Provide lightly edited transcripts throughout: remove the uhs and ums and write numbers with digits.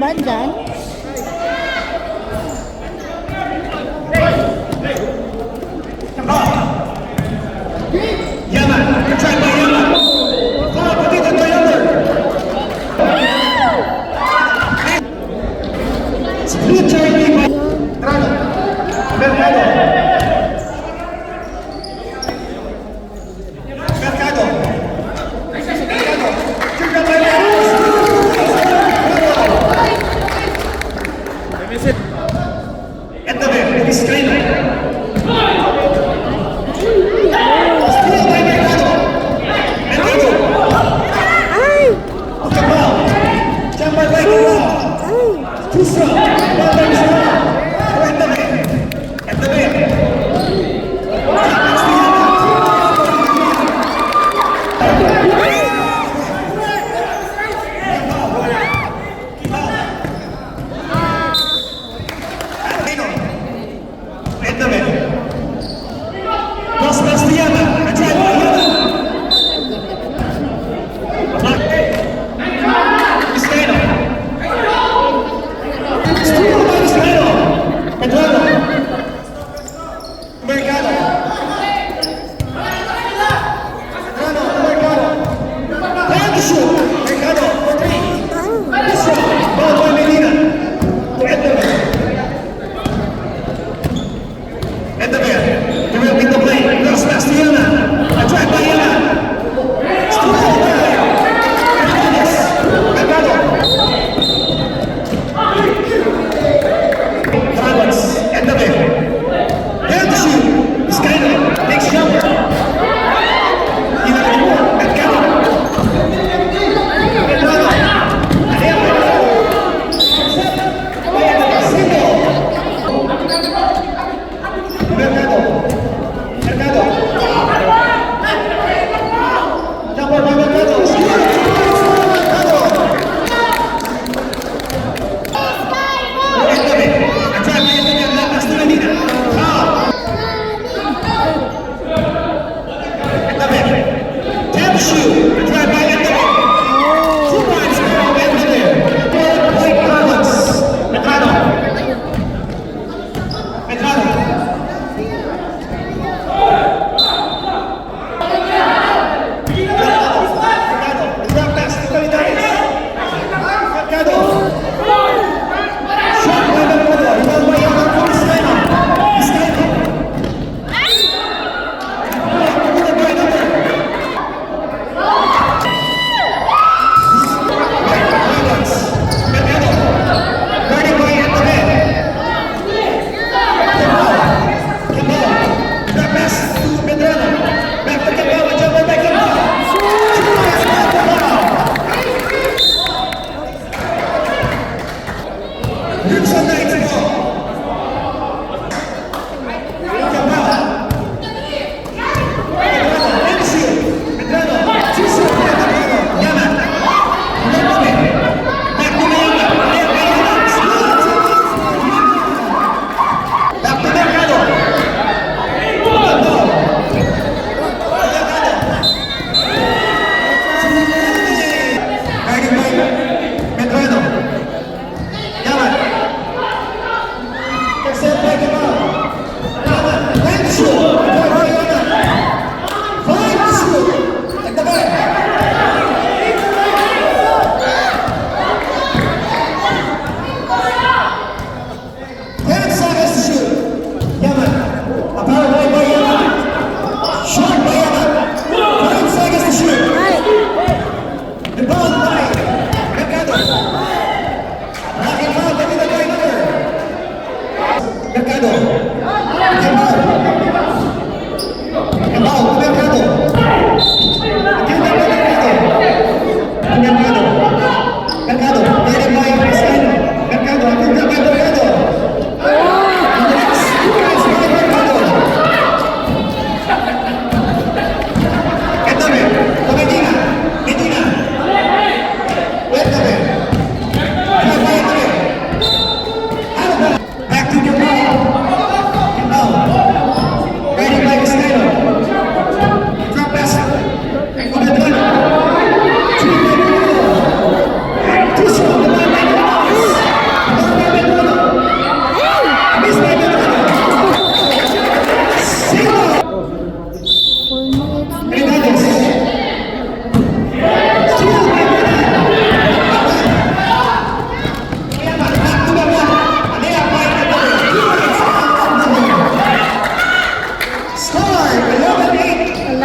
ba dyan? Yaman, controlled by Yaman. Forward, Petito to Yaman. Split journey by Trano. Mercado. Mercado. Mercado. Controlled by Yaman. At the back, it is Skyline.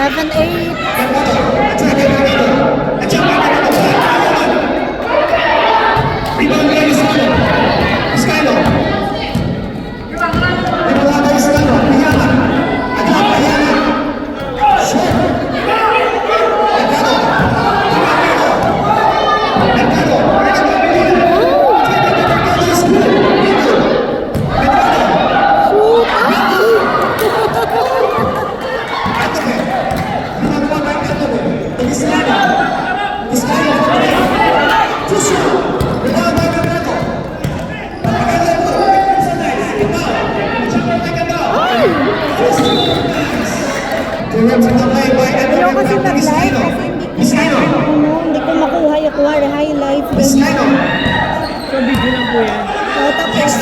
11-8. Ayaw kasi nag-live kasi hindi ko makuha yung highlight. So, video lang po yan. Tapos,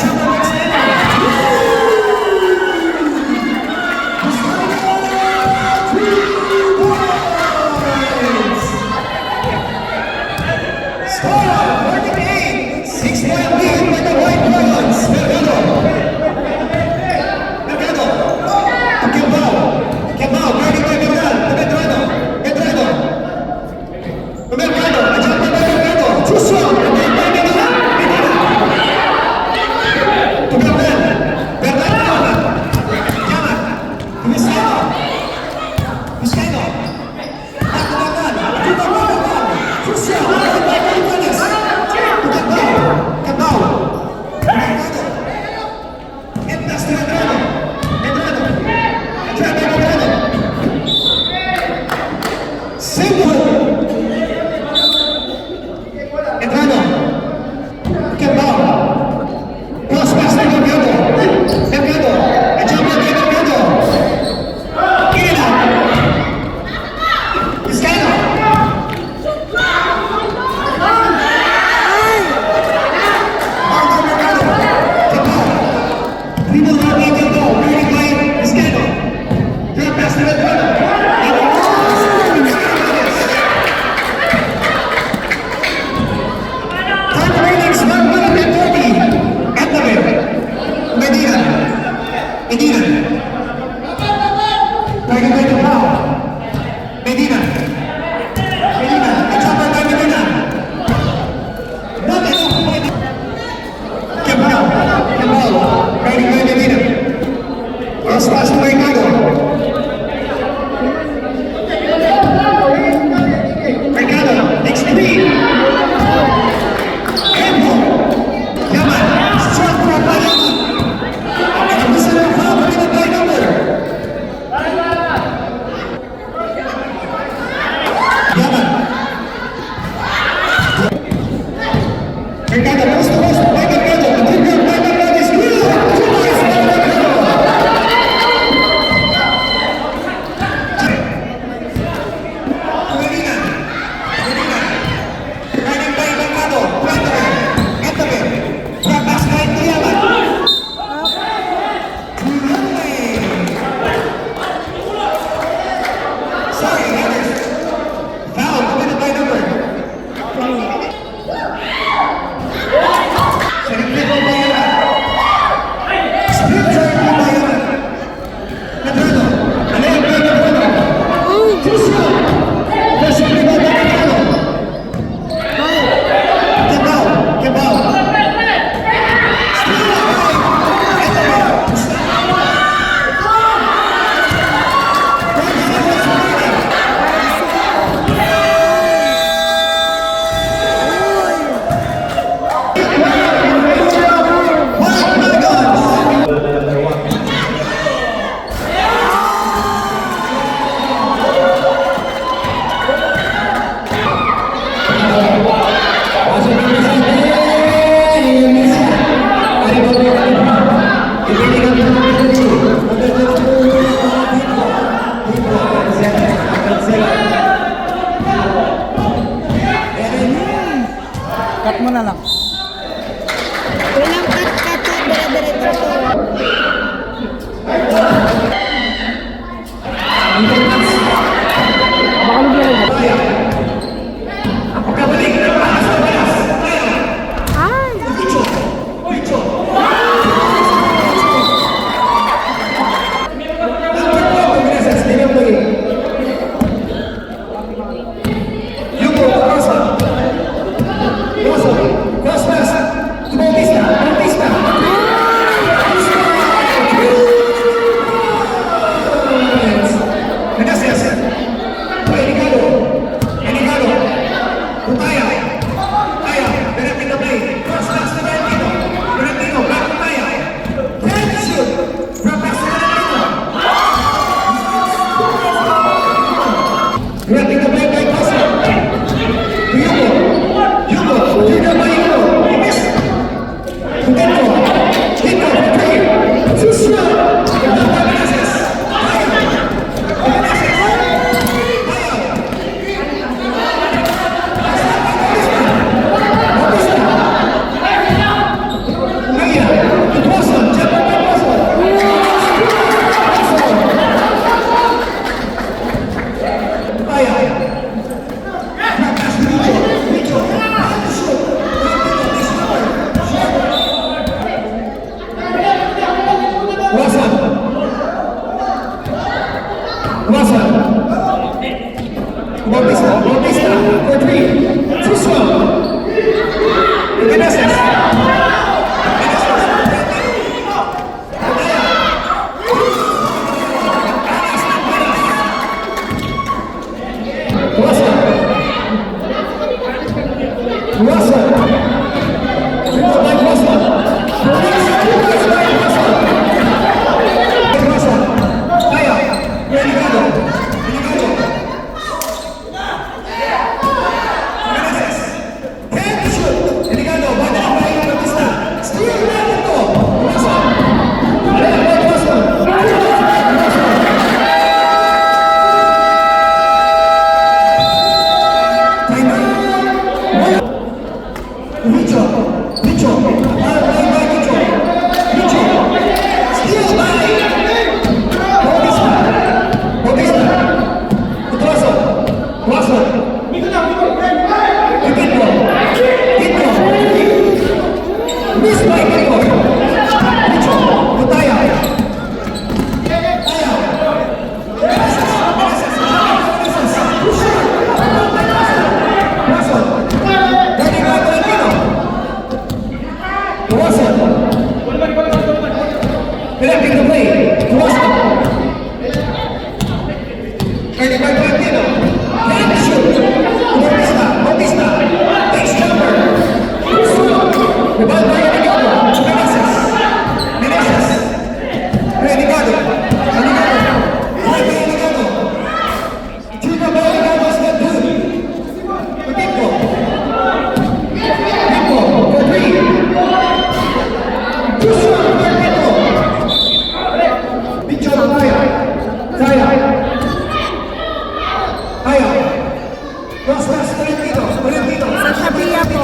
Cut mo na lang. walang cut-cut, dire-diretso to. Baka lumiyari. Ay! Grabbing the blade by Costa. To Yuko. Yuko. Trigger by Yuko. He missed. To Hito. Hito for three. Too strong. No Meneses. Kaya. Meneses. Kaya. Kaya. To Boston. Jumper by Boston. Kaya. Wasan. Wasan. Bautista. Bautista. For three. Too strong. Meneses. Wasan. Wasan. Trigger by Wasan. Wasan. Kaya. Delicado. Delicado. Meneses. Head to shoot. Delicado. Bada ang bahay ng Bautista. Steal na ito. Wasan. Alea by Wasan. Richo, Richo, by Richo, Richo, steal by Bautista, Bautista, Tuaso, Tuaso, Hito, Hito, miss by Hito, Richo, Butaya, Taya, Meneses, Tuaso, Delicado Latino. Tuwasan. Directing the play. Tuwasan. Early by Valentino. Hand shoot. Bautista. Bautista. Takes jumper. Rebound by Delicado. Meneses. Meneses. Delicado. Delicado. Right by Delicado. Trigger by Delicado is not good. Pagkiko. Hito. For three. Too strong by Hito. Bicho Kaya. Kaya. Kaya. Cross pass Valentino. Valentino. Sa Shabia po.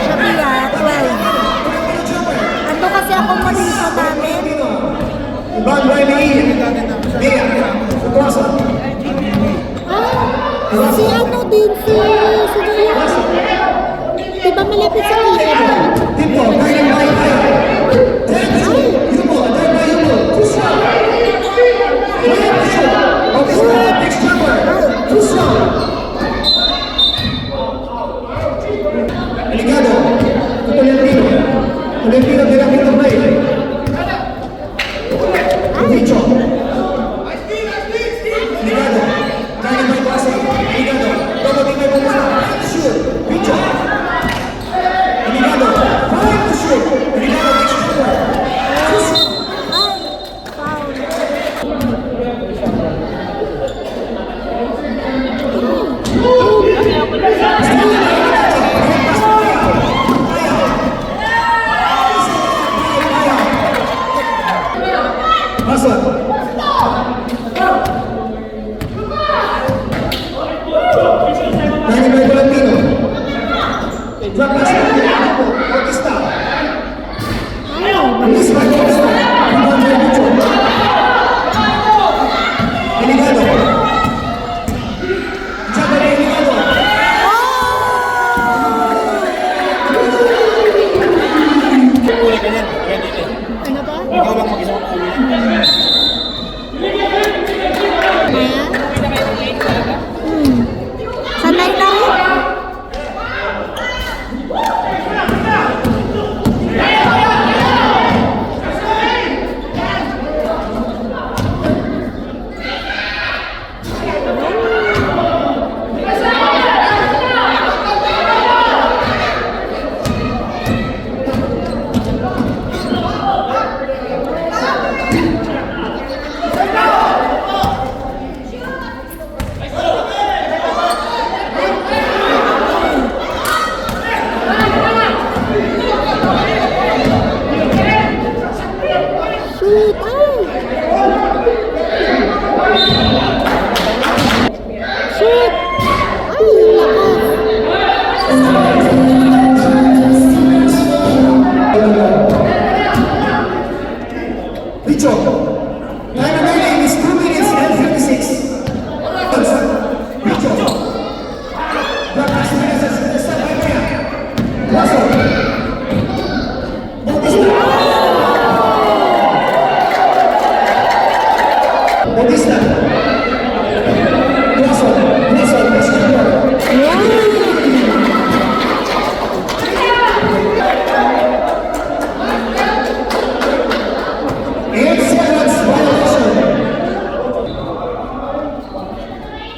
Shabia, 12. Ando kasi ako mag-isa namin. Rebound by Mia. Mia. Tuwasan. Si ano din, si Kuya. Diba malapit sa PM? Hito. Guided by Kaya. Yuko. Attack by Yuko. Too strong. Bautista. Takes jumper. Too strong. Delicado. To Tolentino. Tolentino directing the play. Richo. Delicado. Guided by Boston. Delicado. Double team by Bautista. Shoot. Richo. Delicado. Five to shoot. Delicado takes jumper. Too strong. Hasan. Guided by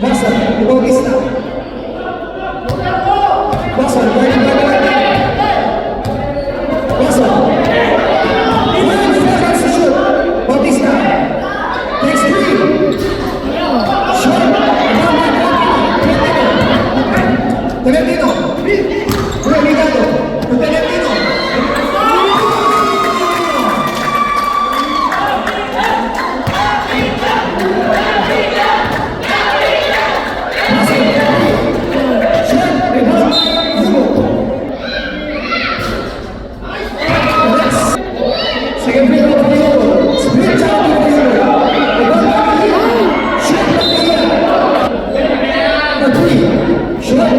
Watson, Bautista. Watson, guarded by Bautista. Watson. 5 seconds to shoot. Bautista. Takes 3. Shot. Tolentino. Religado. Tolentino. Second free throw for Diego. Split shot for Diego. Shot for Diego. Number 3. Shot.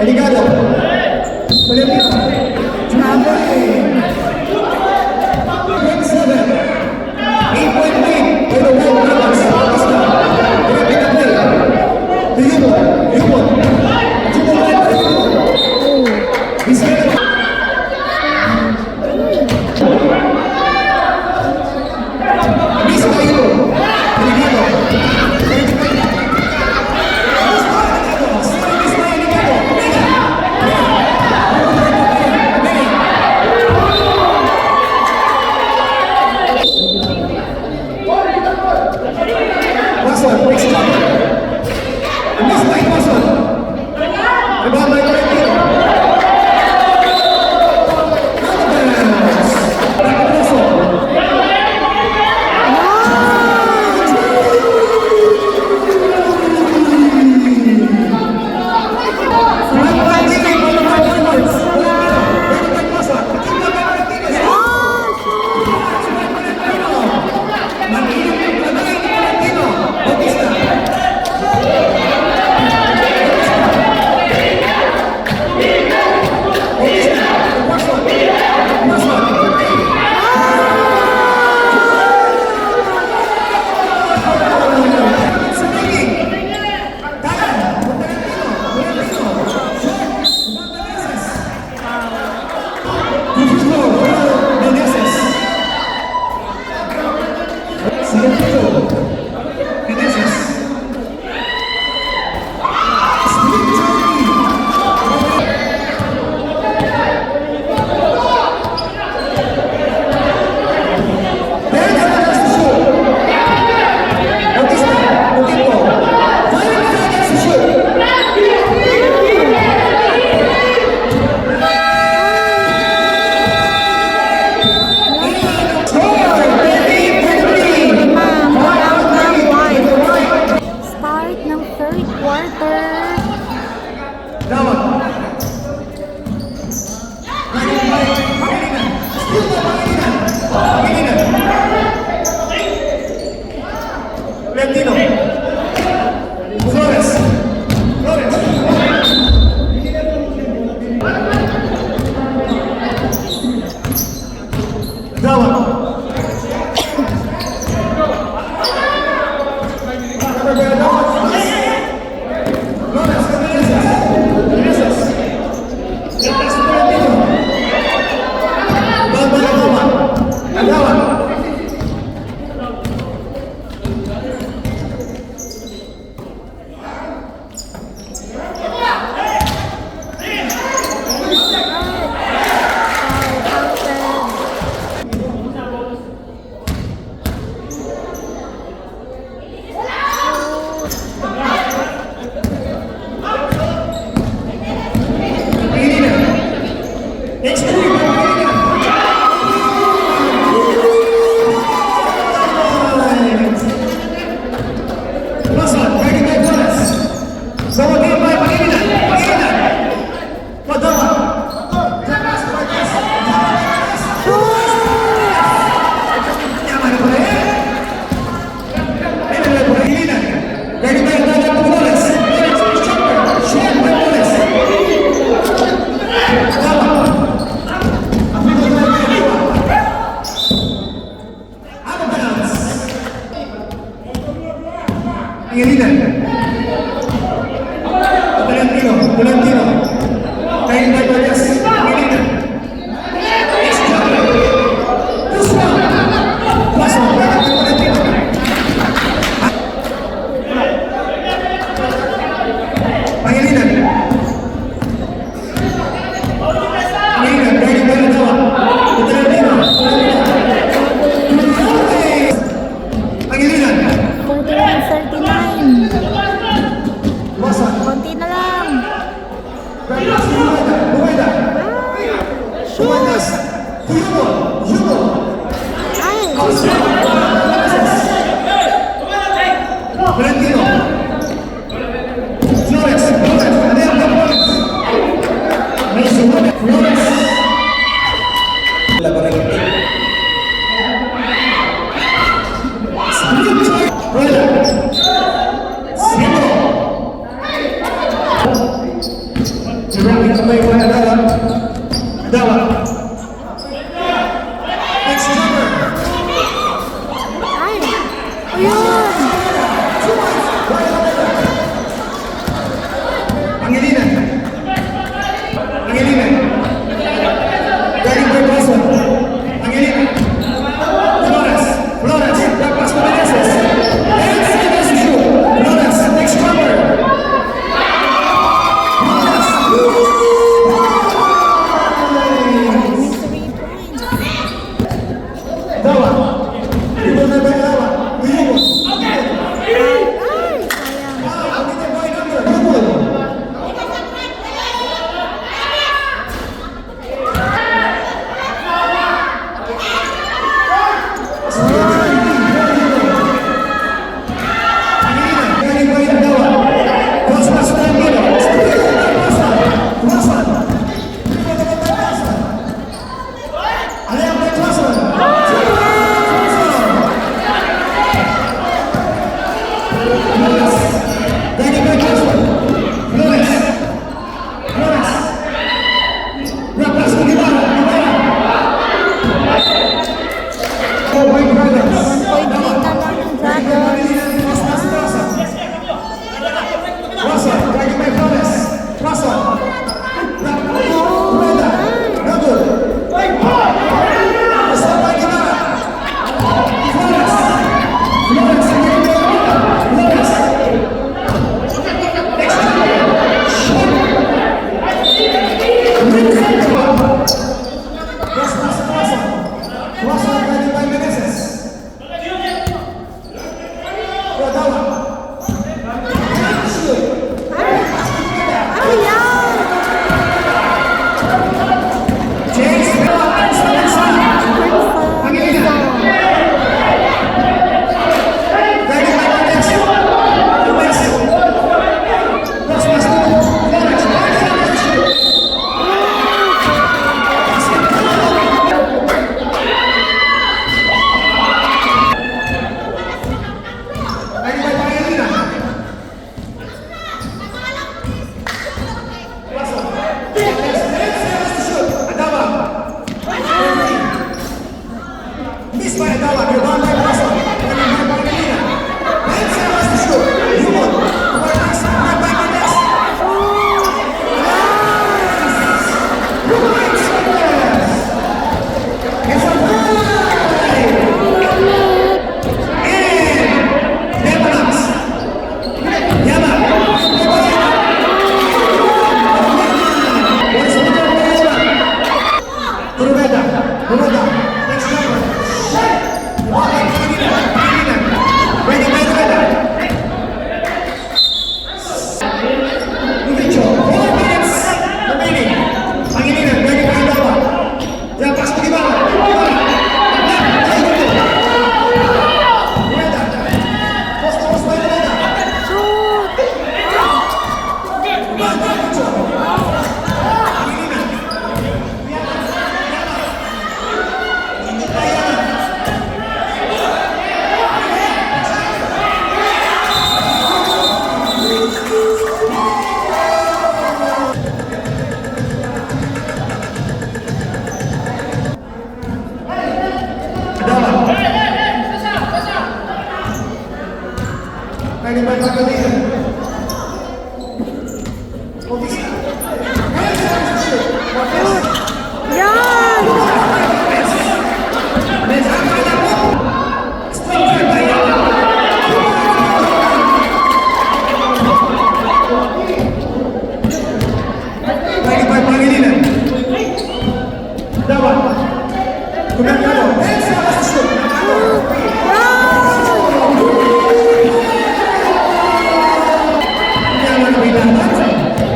Eligado. Tolentino. 27. 8-point lead for the World Brothers. Bautista. Pinapit play. Diego. Diego. Diego line for Diego. Vizquel. Vizquel. Eligado. Watson, next shot. Missed by Watson. Rebound by Tolentino. Out of bounds. Back to Watson. Start ng third quarter. Tolentino. Flores. Flores. Dawan. Flores, Menezes. Menezes. Tolentino. Dawan. Next three, Watson, ready by Flores. Someone here by Pangilinan. Padova. Yaman na pala eh. Pangilinan. Ready by Flores. Shot by Flores. Pangilinan. Tolentino. Kain by Vargas. Pangilinan. Next shot. Ay! Valentino. Flores, adelante Flores. Mason, Flores. La para que Rueda. Siendo. Cerrando também vai a Dava. Next number. Ay! Ayun! Angelina. Angelina. Dari Berkoso. Angelina. Flores. Flores. Dapat Meneses. Flores. Next comer. Flores. Mystery point. Dawa. Ibu na ba dawa? Ibu. Ay! Sayang. Ang by number. Ibu. Point lead na lang ang Dragons. Miss by Adawa, rebound by Braso. Rebound by Medina. Benson has to shoot. Yumon. Corners. Right by Mendes. It's a tie. And Demanax. Yama. What's the number? Turubeda. Turubeda. Next number.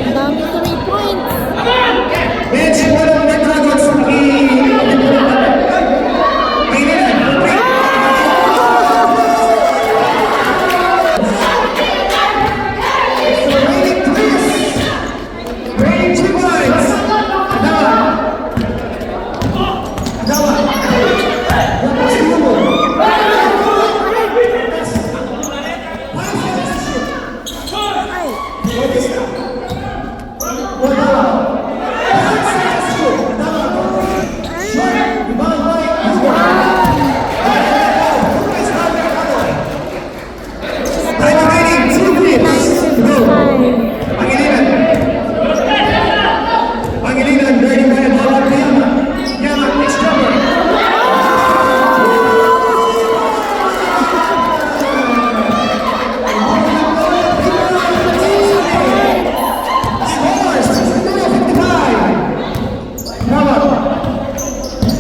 Dami 3 points. Bench, walang Dragons.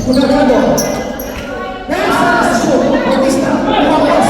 Delgado. Pensa, shoot. Bautista. Lopez.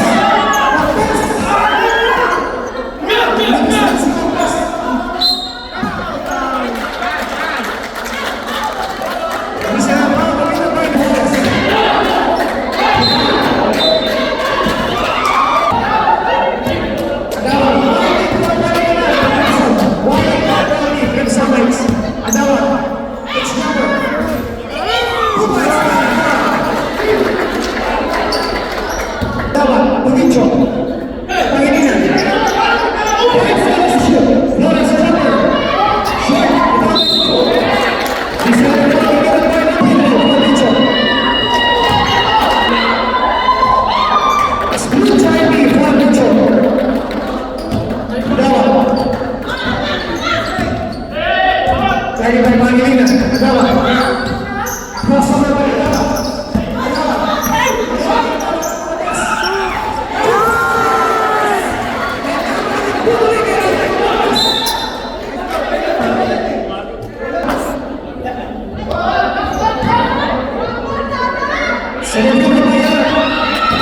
Dari Pangilina, Adawa. Crossover by Adawa. Selanjutnya Bayar.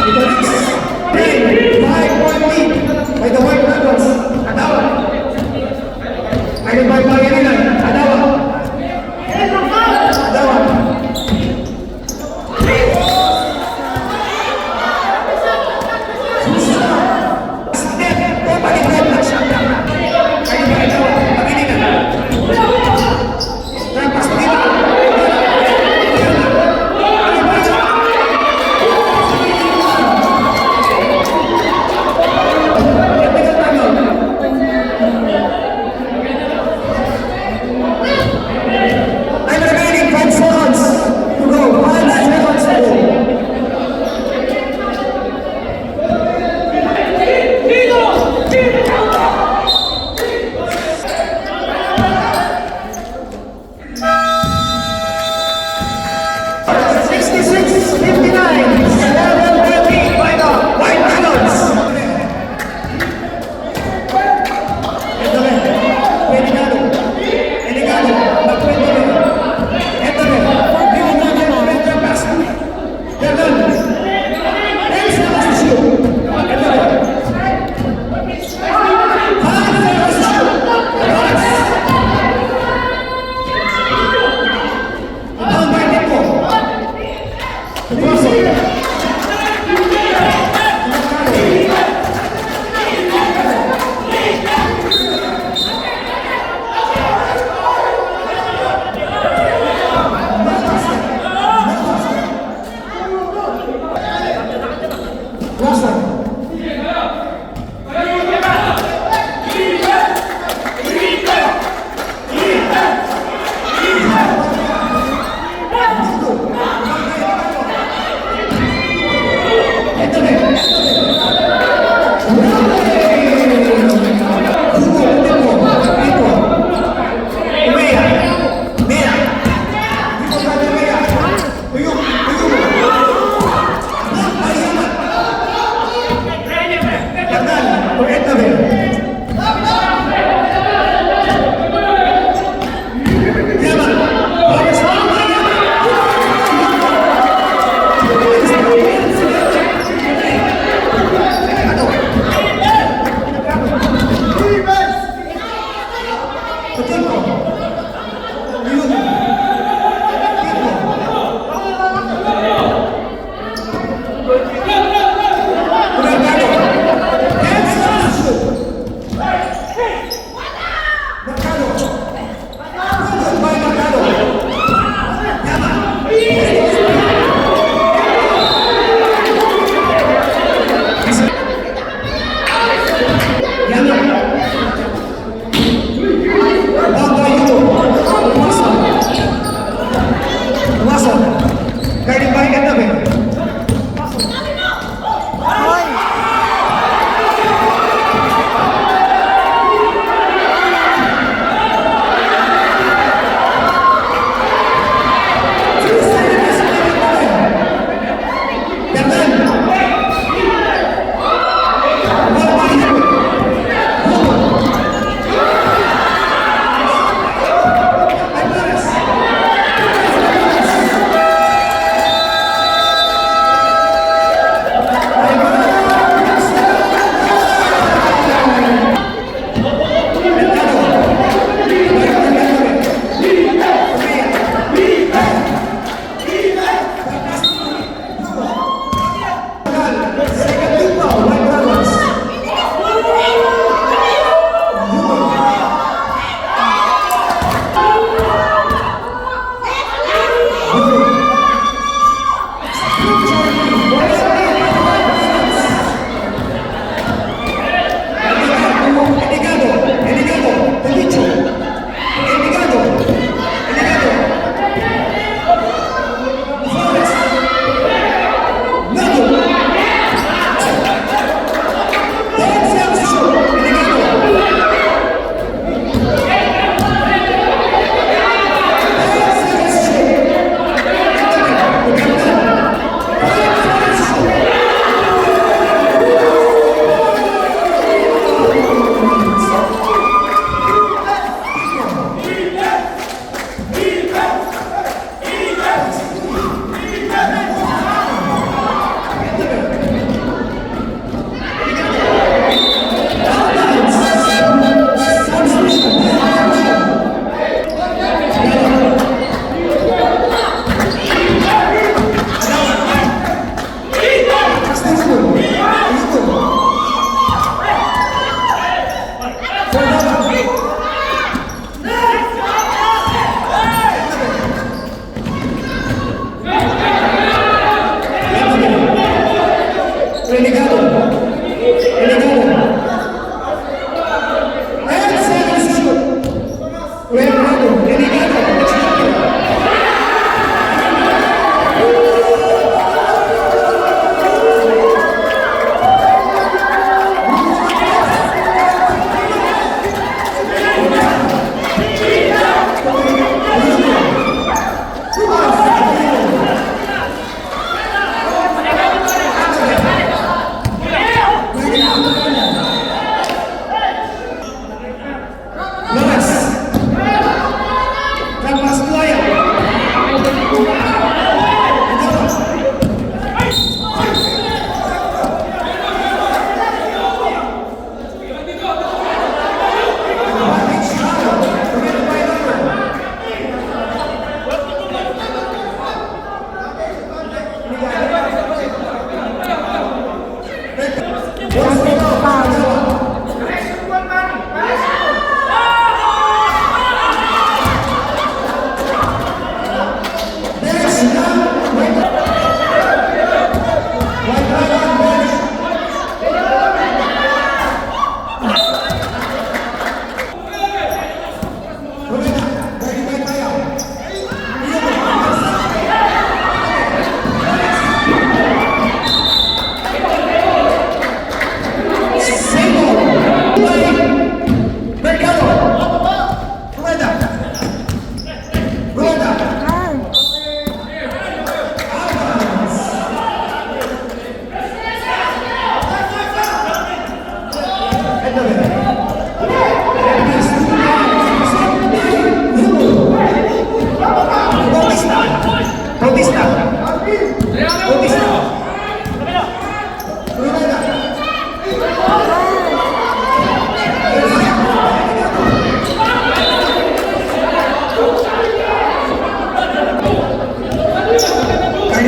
Itu next. 5-1 lead by the White Dragons. Adawa. Guided by Pangilina, Adawa. Adawa.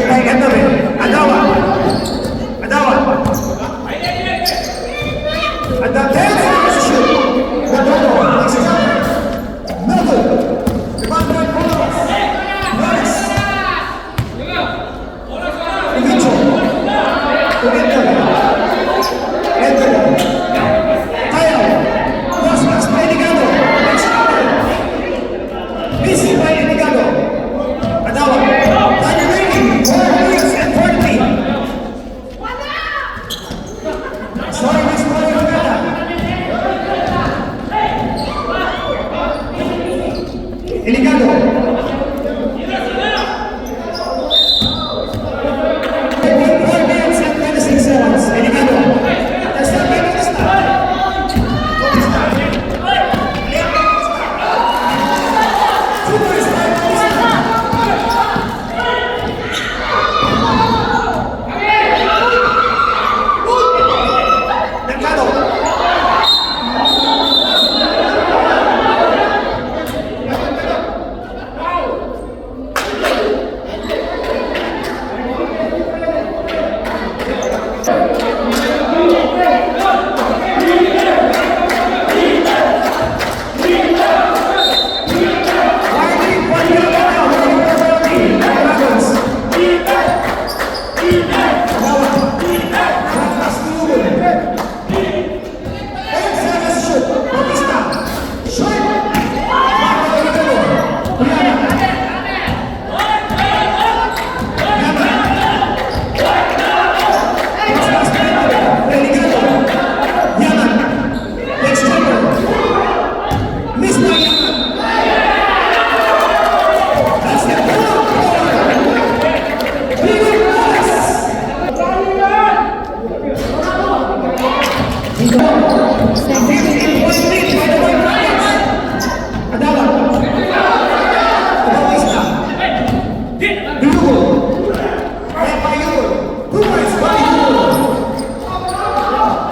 baik hantam ya. Adawa. Ada dance first shoot. Adawa. Next shot. Novel. Depan bola. Nice. Begitu. Begitu. Enter. Tayo. Cross by Ligado. Next shot. Busy by Ligado. Adawa. Time remaining. 4 minutes and 40. Sorry, Miss Mario Gata. Ligado. 4 minutes and 26 seconds. Ligado. That's not bad. That's not.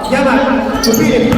Yaman, to beat it.